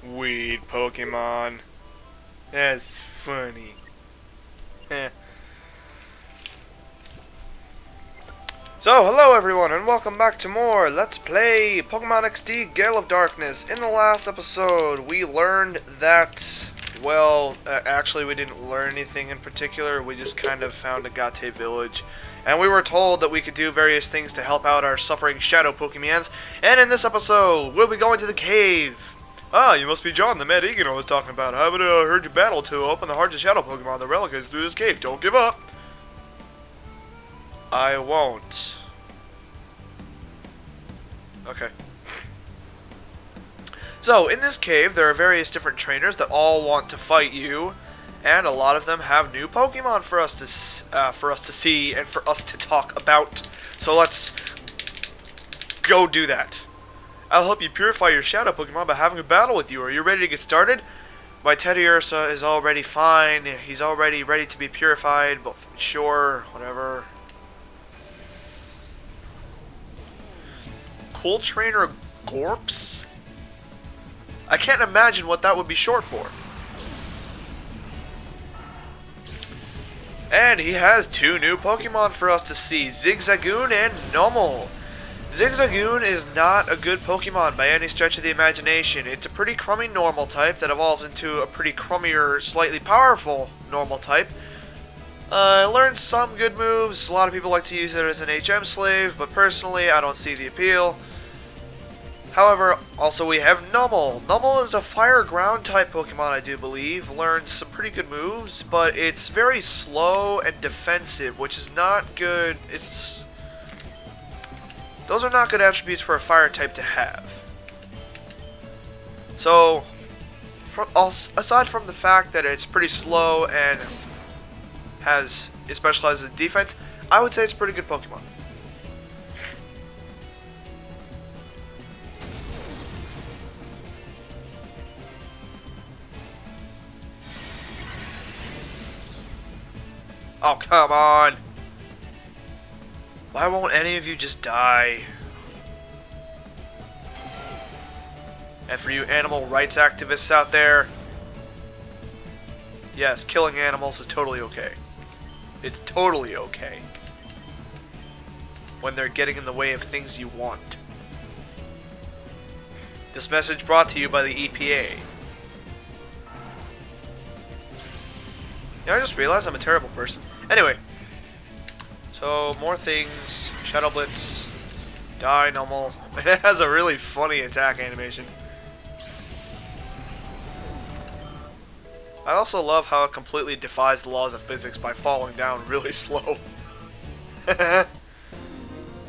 Weed Pokemon. That's funny. So, hello everyone, and welcome back to more Let's Play Pokemon XD Gale of Darkness. In the last episode, we learned that, well, actually we didn't learn anything in particular. We just kind of found a Gate village. And we were told that we could do various things to help out our suffering shadow Pokemons. And in this episode, we'll be going to the cave. Ah, you must be John, the Mad Egan I was talking about. I haven't heard you battle to open the hearts of shadow Pokemon. The relic is through this cave. Don't give up. I won't. Okay. So, in this cave, there are various different trainers that all want to fight you, and a lot of them have new Pokemon for us to see and for us to talk about. So let's go do that. I'll help you purify your shadow Pokemon by having a battle with you. Are you ready to get started? My Teddy Ursa is already fine. He's already ready to be purified, but sure, whatever. Cool Trainer Gorps? I can't imagine what that would be short for. And he has two new Pokemon for us to see, Zigzagoon and Numel. Zigzagoon is not a good Pokemon by any stretch of the imagination. It's a pretty crummy normal type that evolves into a pretty crummier, slightly powerful normal type. It learns some good moves. A lot of people like to use it as an HM slave, but personally I don't see the appeal. However, also we have Numel. Numel is a fire ground type Pokemon, I do believe. Learns some pretty good moves, but it's very slow and defensive, which is not good. Those are not good attributes for a fire type to have. So, aside from the fact that it's pretty slow and it specializes in defense, I would say it's a pretty good Pokemon. Oh, come on! Why won't any of you just die? And for you animal rights activists out there, yes, killing animals is totally okay. It's totally okay. When they're getting in the way of things you want. This message brought to you by the EPA. Yeah, I just realized I'm a terrible person. Anyway. So, more things. Shadow Blitz. Die, Numel. It has a really funny attack animation. I also love how it completely defies the laws of physics by falling down really slow.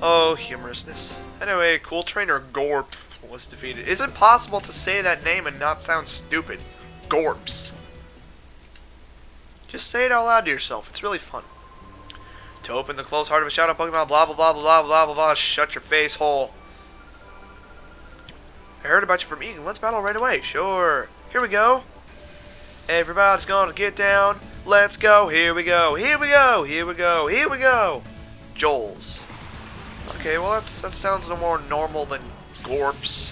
Oh, humorousness. Anyway, Cool Trainer Gorps was defeated. Is it possible to say that name and not sound stupid? Gorps. Just say it out loud to yourself. It's really fun. To open the closed heart of a shadow Pokemon, blah blah blah blah blah blah blah. Shut your face hole. I heard about you from Egan. Let's battle right away. Sure. Here we go. Everybody's gonna get down. Let's go. Here we go. Here we go. Here we go. Here we go. Joel's. Okay, well that sounds no more normal than Gorps.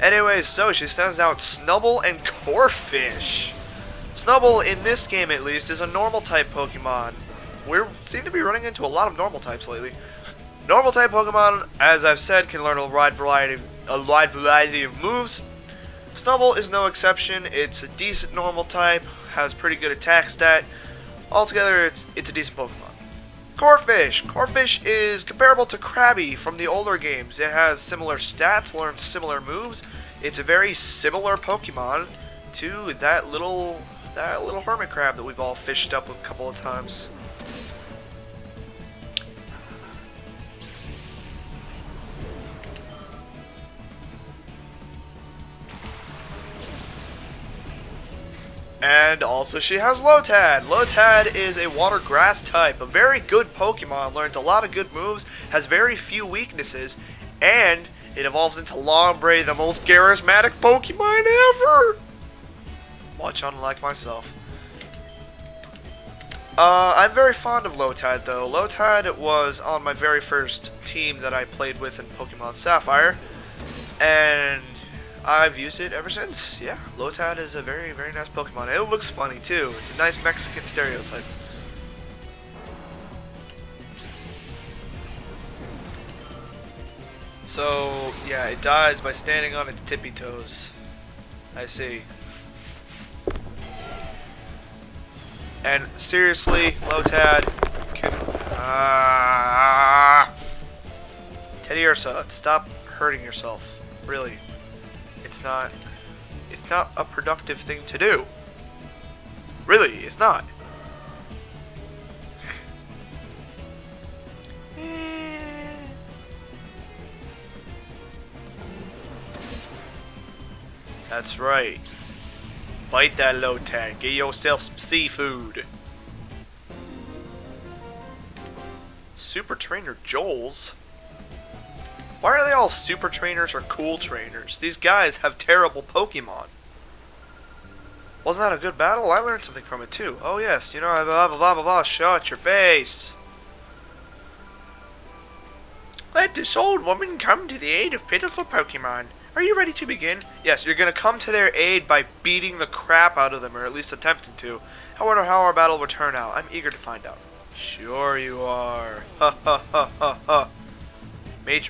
Anyway, so she stands out Snubbull and Corphish. Snubbull, in this game at least, is a normal type Pokemon. We seem to be running into a lot of normal types lately. Normal type Pokemon, as I've said, can learn a wide variety of moves. Snubbull is no exception. It's a decent normal type, has pretty good attack stat. Altogether, it's a decent Pokemon. Corphish. Corphish is comparable to Krabby from the older games. It has similar stats, learns similar moves. It's a very similar Pokemon to that little hermit crab that we've all fished up a couple of times. And also she has Lotad. Lotad is a water grass type, a very good Pokemon, learns a lot of good moves, has very few weaknesses, and it evolves into Lombre, the most charismatic Pokemon ever! Much unlike myself. I'm very fond of Lotad though. Lotad was on my very first team that I played with in Pokemon Sapphire, and I've used it ever since. Yeah, Lotad is a very, very nice Pokemon. It looks funny too. It's a nice Mexican stereotype. So, yeah, it dies by standing on its tippy toes. I see. And seriously, Lotad, Teddy Ursa, stop hurting yourself. Really, it's not a productive thing to do. Really, it's not. That's right. Bite that Lotad. Get yourself some seafood. Super Trainer Joel's? Why are they all super trainers or cool trainers? These guys have terrible Pokemon. Wasn't that a good battle? I learned something from it too. Oh yes, you know, blah blah blah blah blah. Shut your face. Let this old woman come to the aid of pitiful Pokemon. Are you ready to begin? Yes, you're gonna come to their aid by beating the crap out of them, or at least attempting to. I wonder how our battle will turn out. I'm eager to find out. Sure you are. Ha ha ha ha ha. Mage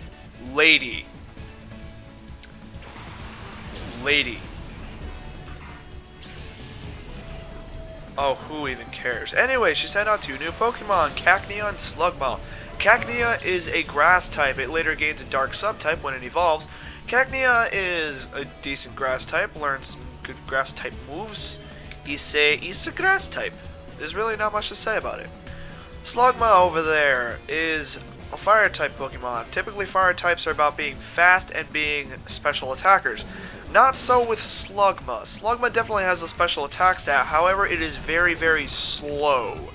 Lady. Lady. Oh, who even cares? Anyway, she sent out 2 new Pokemon, Cacnea and Slugma. Cacnea is a grass type. It later gains a dark subtype when it evolves. Cacnea is a decent grass type, learns some good grass type moves. It's a grass type. There's really not much to say about it. Slugma over there is a fire type Pokemon. Typically fire types are about being fast and being special attackers. Not so with Slugma. Slugma definitely has a special attack stat, however it is very, very slow.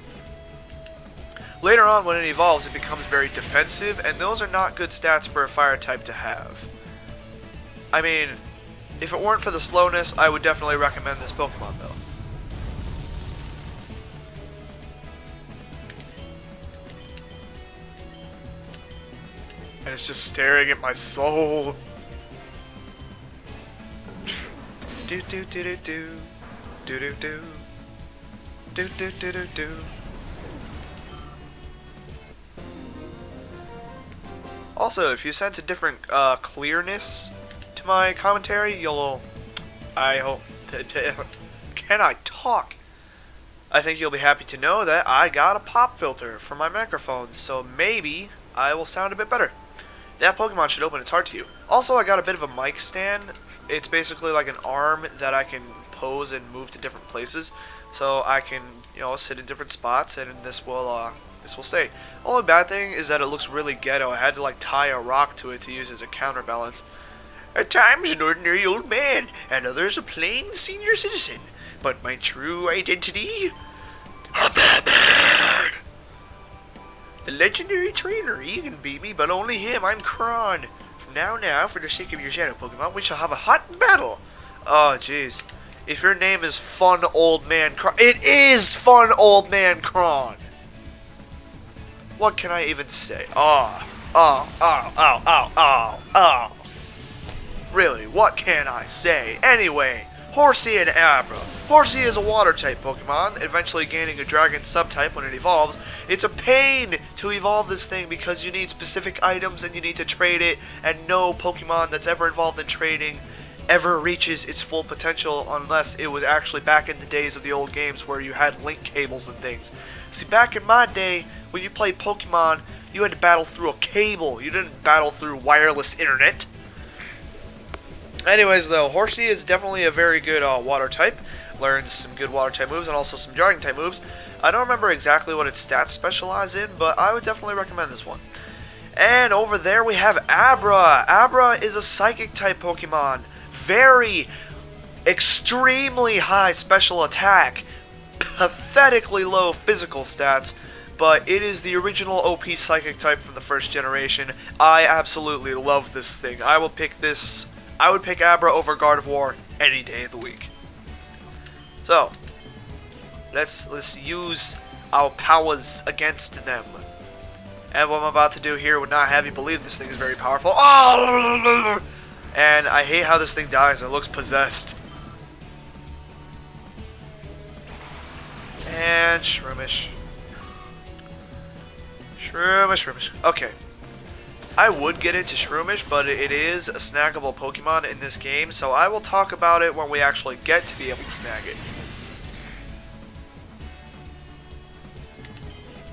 Later on when it evolves it becomes very defensive, and those are not good stats for a fire type to have. I mean, if it weren't for the slowness, I would definitely recommend this Pokemon though. And it's just staring at my soul. Do do do do do do do do do do do do do. Also, if you sense a different clearness to my commentary, I hope can I talk? I think you'll be happy to know that I got a pop filter for my microphone, so maybe I will sound a bit better. That Pokemon should open its heart to you. Also, I got a bit of a mic stand. It's basically like an arm that I can pose and move to different places, so I can, sit in different spots, and this will stay. Only bad thing is that it looks really ghetto. I had to tie a rock to it to use as a counterbalance. At times an ordinary old man, at others a plain senior citizen. But my true identity? A Batman! The legendary trainer, he can beat me, but only him. I'm Kron. Now, for the sake of your shadow Pokemon, we shall have a hot battle. Oh, jeez. If your name is Fun Old Man Kron, it is Fun Old Man Kron. What can I even say? Oh. Really, what can I say? Anyway, Horsea and Abra. Horsea is a water type Pokemon, eventually gaining a dragon subtype when it evolves. It's a pain to evolve this thing because you need specific items and you need to trade it, and no Pokemon that's ever involved in trading ever reaches its full potential unless it was actually back in the days of the old games where you had link cables and things. See, back in my day, when you played Pokemon, you had to battle through a cable. You didn't battle through wireless internet. Anyways, though, Horsea is definitely a very good water type. Learns some good water type moves and also some dragon type moves. I don't remember exactly what its stats specialize in, but I would definitely recommend this one. And over there we have Abra. Abra is a psychic type Pokemon. Very, extremely high special attack. Pathetically low physical stats. But it is the original OP psychic type from the first generation. I absolutely love this thing. I would pick Abra over Gardevoir any day of the week. So, let's use our powers against them. And what I'm about to do here would not have you believe this thing is very powerful. Oh! And I hate how this thing dies. It looks possessed. And Shroomish. Shroomish. Okay. I would get into Shroomish, but it is a snaggable Pokemon in this game, so I will talk about it when we actually get to be able to snag it.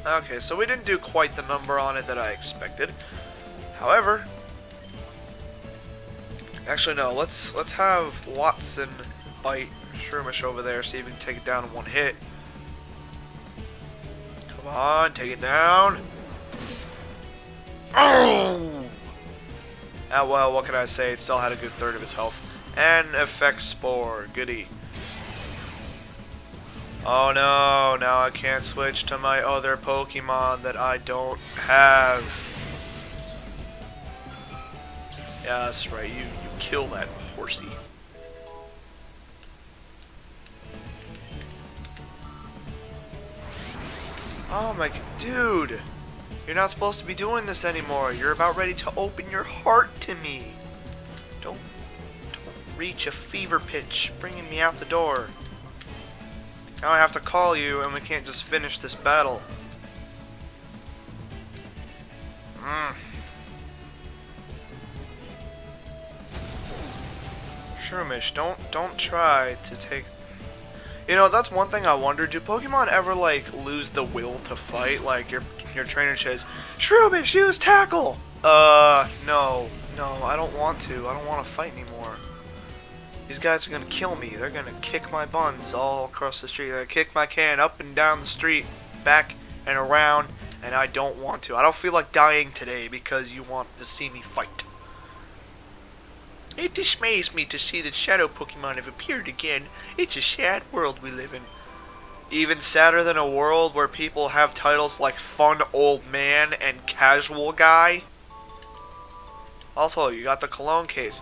Okay, so we didn't do quite the number on it that I expected. However, actually no, let's have Watson bite Shroomish over there, see if we can take it down in one hit. Come on, take it down. Oh! Ah, well, what can I say? It still had a good third of its health. And Effect Spore, goody. Oh no, now I can't switch to my other Pokemon that I don't have. Yeah, that's right, you kill that horsey. Oh my, dude! You're not supposed to be doing this anymore. You're about ready to open your heart to me. Don't reach a fever pitch, bringing me out the door. Now I have to call you, and we can't just finish this battle. Shroomish, don't try to take. You know, that's one thing I wonder. Do Pokemon ever like lose the will to fight? Like your trainer says, "Shroomish, use tackle." No, I don't want to. I don't want to fight anymore. These guys are gonna kill me. They're gonna kick my buns all across the street. They're gonna kick my can up and down the street, back and around, and I don't want to. I don't feel like dying today because you want to see me fight. It dismays me to see that shadow Pokemon have appeared again. It's a sad world we live in. Even sadder than a world where people have titles like Fun Old Man and Casual Guy. Also, you got the cologne case.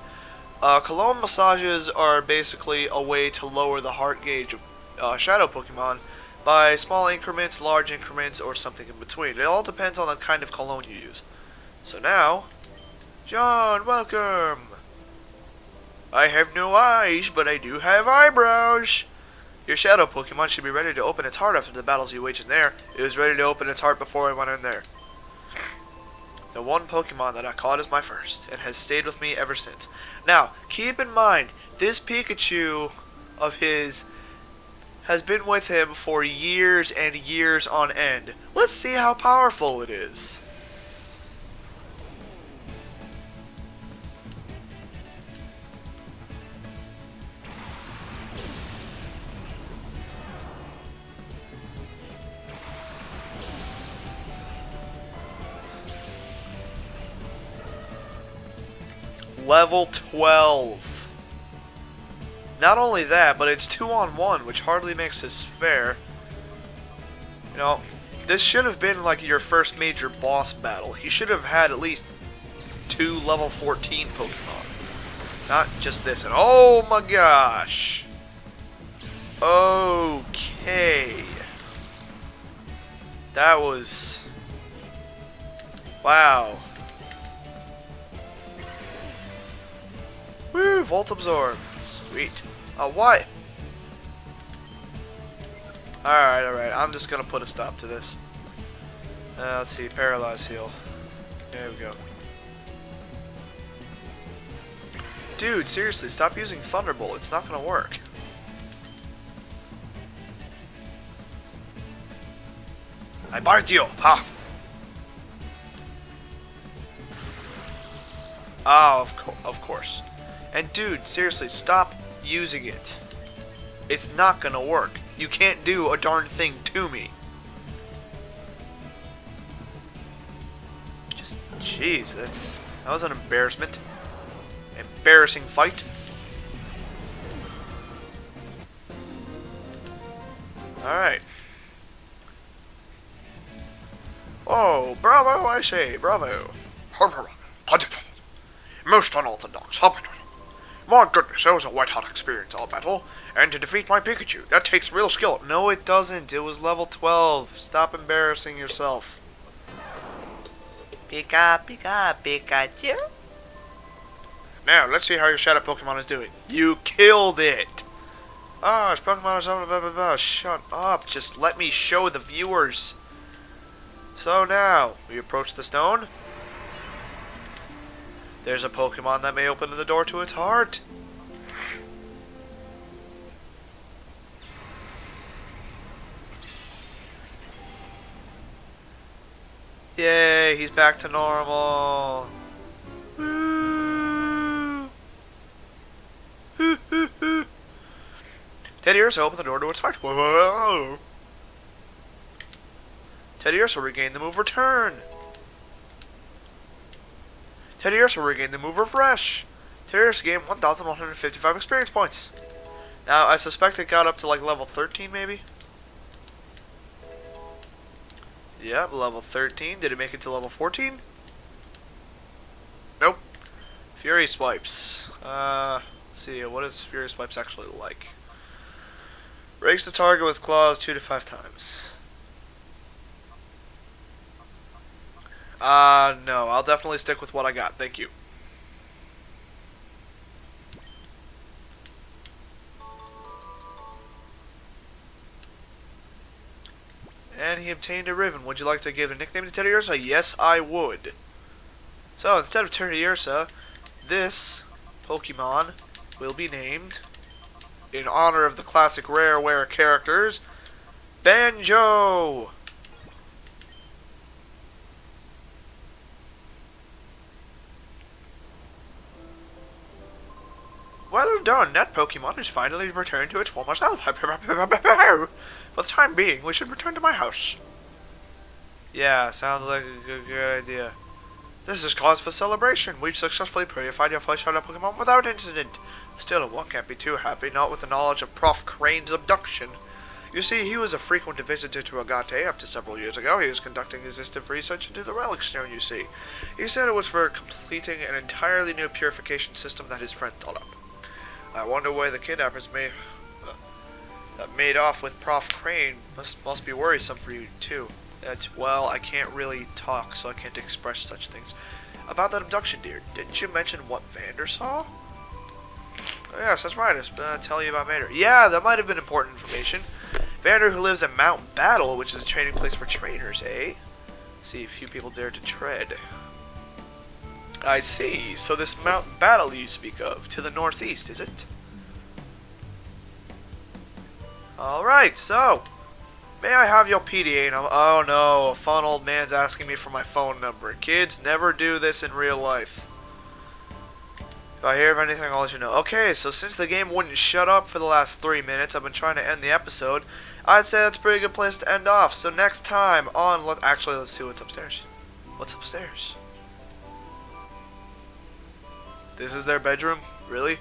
Cologne massages are basically a way to lower the heart gauge of shadow Pokemon by small increments, large increments, or something in between. It all depends on the kind of cologne you use. So now, John, welcome! I have no eyes, but I do have eyebrows. Your shadow Pokemon should be ready to open its heart after the battles you wage in there. It was ready to open its heart before I went in there. The one Pokemon that I caught is my first, and has stayed with me ever since. Now, keep in mind, this Pikachu of his has been with him for years and years on end. Let's see how powerful it is. Level 12. Not only that, but it's 2-on-1, which hardly makes this fair. You know, this should have been like your first major boss battle. You should have had at least 2 level 14 Pokemon. Not just this. And oh my gosh. Okay. That was... wow. Woo, Volt Absorb. Sweet. Oh, what? Alright. I'm just gonna put a stop to this. Let's see. Paralyze Heal. There we go. Dude, seriously, stop using Thunderbolt. It's not gonna work. I bite you! Ha! Oh, of course. And dude, seriously, stop using it. It's not gonna work. You can't do a darn thing to me. Just, jeez, that was an embarrassment. Embarrassing fight. Alright. Oh, bravo, I say, bravo. Most unorthodox. My goodness, that was a white-hot experience all battle. And to defeat my Pikachu, that takes real skill. No, it doesn't. It was level 12. Stop embarrassing yourself. Pikachu. Now, let's see how your shadow Pokemon is doing. You killed it! Oh, his Pokemon is blah, blah, blah, blah. Shut up. Just let me show the viewers. So now, we approach the stone. There's a Pokemon that may open the door to its heart. Yay, he's back to normal. Woo. Teddy Ursa opened the door to its heart. Whoa. Teddy Ursa regained the move Return. Teddy Ursa regained the move Refresh. Teddy Ursa gained 1,155 experience points. Now, I suspect it got up to like level 13 maybe? Yep, level 13. Did it make it to level 14? Nope. Fury Swipes. Let's see, what does Fury Swipes actually like? Breaks the target with claws 2 to 5 times. No, I'll definitely stick with what I got. Thank you. And he obtained a ribbon. Would you like to give a nickname to Teddy Ursa? Yes, I would. So, instead of Teddy Ursa, this Pokemon will be named, in honor of the classic Rareware characters, Banjo! Well done, that Pokemon has finally returned to its former self. For the time being, we should return to my house. Yeah, sounds like a good idea. This is cause for celebration. We've successfully purified your flesh out of Pokemon without incident. Still, one can't be too happy, not with the knowledge of Prof. Crane's abduction. You see, he was a frequent visitor to Agate up to several years ago. He was conducting extensive research into the relic stone, you see. He said it was for completing an entirely new purification system that his friend thought up. I wonder why the kidnappers made off with Prof. Crane. Must be worrisome for you, too. Well, I can't really talk, so I can't express such things. About that abduction, dear, didn't you mention what Vander saw? Oh, yes, that's right. I was telling you about Vander. Yeah, that might have been important information. Vander, who lives at Mount Battle, which is a training place for trainers, eh? See, few people dare to tread. I see. So this Mount Battle you speak of, to the northeast, is it? Alright, so, may I have your PDA number? Oh no, a fun old man's asking me for my phone number. Kids, never do this in real life. If I hear of anything, I'll let you know. Okay, so since the game wouldn't shut up for the last 3 minutes, I've been trying to end the episode. I'd say that's a pretty good place to end off. So next time on, actually, let's see what's upstairs. What's upstairs? This is their bedroom? Really?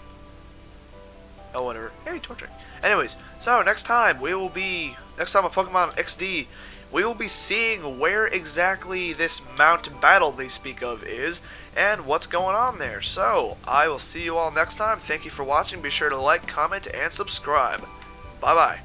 Oh, whatever. Hey, torture. Anyways, so next time on Pokemon XD, we will be seeing where exactly this Mount Battle they speak of is, and what's going on there. So, I will see you all next time. Thank you for watching. Be sure to like, comment, and subscribe. Bye-bye.